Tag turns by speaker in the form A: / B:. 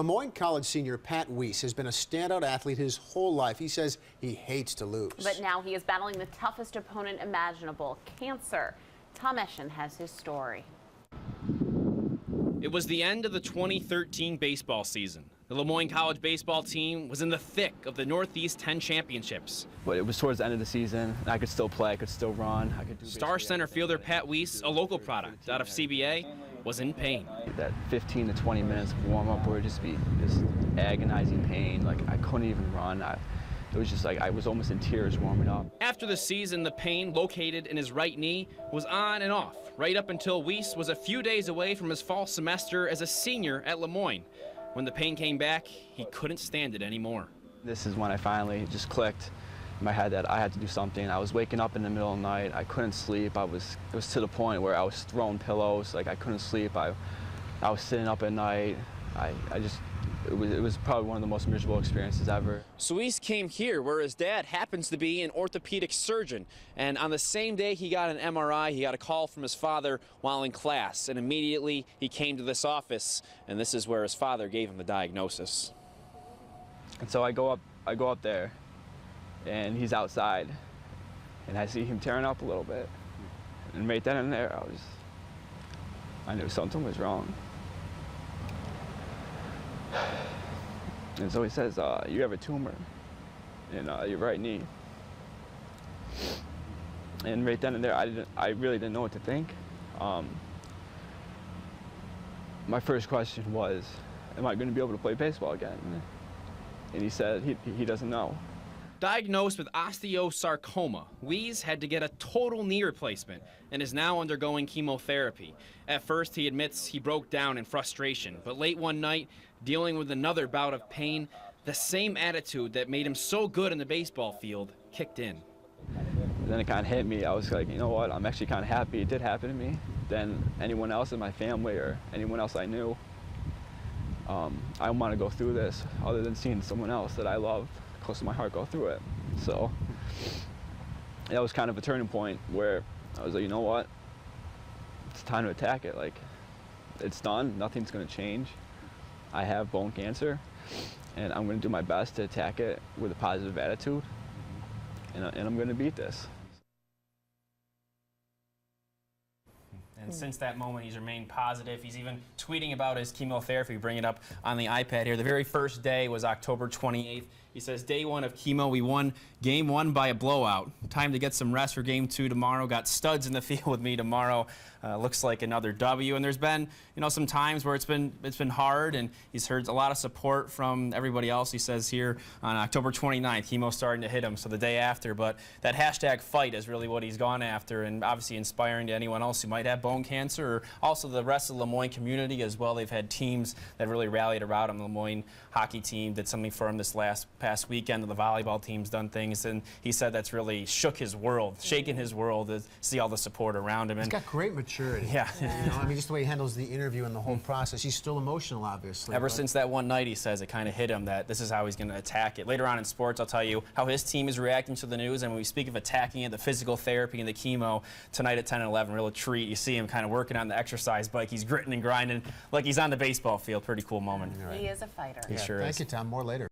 A: Moyne College senior Pat Wiese has been a standout athlete his whole life. He says he hates to lose.
B: But now he is battling the toughest opponent imaginable, cancer. Tom Eschen has his story.
C: It was the end of the 2013 baseball season. The Moyne College baseball team was in the thick of the Northeast 10 championships.
D: But it was towards the end of the season, and I could still play, I could still run, I could do
C: Star center fielder Pat Wiese, a local product out of CBA, was in pain.
D: That 15 to 20 minutes of warm-up would just be just agonizing pain. Like, I couldn't even run. It was just like I was almost in tears warming up.
C: After the season, the pain located in his right knee was on and off, right up until Wiese was a few days away from his fall semester as a senior at Moyne. When the pain came back, he couldn't stand it anymore.
D: This is when I finally just clicked in my head that I had to do something. I was waking up in the middle of the night. I couldn't sleep. It was to the point where I was throwing pillows. Like, I couldn't sleep. I was sitting up at night. It was probably one of the most miserable experiences ever.
C: So Wiese came here where his dad happens to be an orthopedic surgeon. And on the same day he got an MRI, he got a call from his father while in class. And immediately he came to this office, and this is where his father gave him the diagnosis.
D: And so I go up there, and he's outside, and I see him tearing up a little bit. And right then and there, I knew something was wrong. And so he says, you have a tumor in your right knee. And right then and there, I really didn't know what to think. My first question was, am I going to be able to play baseball again? And he said he doesn't know.
C: Diagnosed with osteosarcoma, Wiese had to get a total knee replacement and is now undergoing chemotherapy. At first, he admits he broke down in frustration, but late one night, dealing with another bout of pain, the same attitude that made him so good in the baseball field kicked in.
D: And then it kind of hit me. I was like, you know what, I'm actually kind of happy it did happen to me than anyone else in my family or anyone else I knew. I want to go through this other than seeing someone else that I love close to my heart go through it. So that was kind of a turning point where I was like, you know what, it's time to attack it. Like, it's done, nothing's going to change. I have bone cancer, and I'm going to do my best to attack it with a positive attitude, and I'm going to beat this.
C: And since that moment, he's remained positive. He's even tweeting about his chemotherapy, bringing it up on the iPad here. The very first day was October 28th. He says, day one of chemo, we won game one by a blowout. Time to get some rest for game two tomorrow. Got studs in the field with me tomorrow. Looks like another W. And there's been, some times where it's been hard, and he's heard a lot of support from everybody else. He says here on October 29th, chemo starting to hit him, so the day after. But that hashtag fight is really what he's gone after, and obviously inspiring to anyone else who might have bone cancer, or also the rest of the Moyne community as well. They've had teams that really rallied around him. The Moyne hockey team did something for him this past weekend. The volleyball team's done things, and he said that's really shook his world, shaken his world to see all the support around him.
A: He's got great maturity.
C: Yeah.
A: Just the way he handles the interview and the whole process. He's still emotional, obviously.
C: Ever since that one night, he says it kind of hit him that this is how he's going to attack it. Later on in sports, I'll tell you how his team is reacting to the news, and when we speak of attacking it, the physical therapy and the chemo tonight at 10 and 11, real treat. You see him kind of working on the exercise bike. He's gritting and grinding like he's on the baseball field. Pretty cool moment.
B: He is a fighter.
C: He sure is.
A: Thank you, Tom. More later.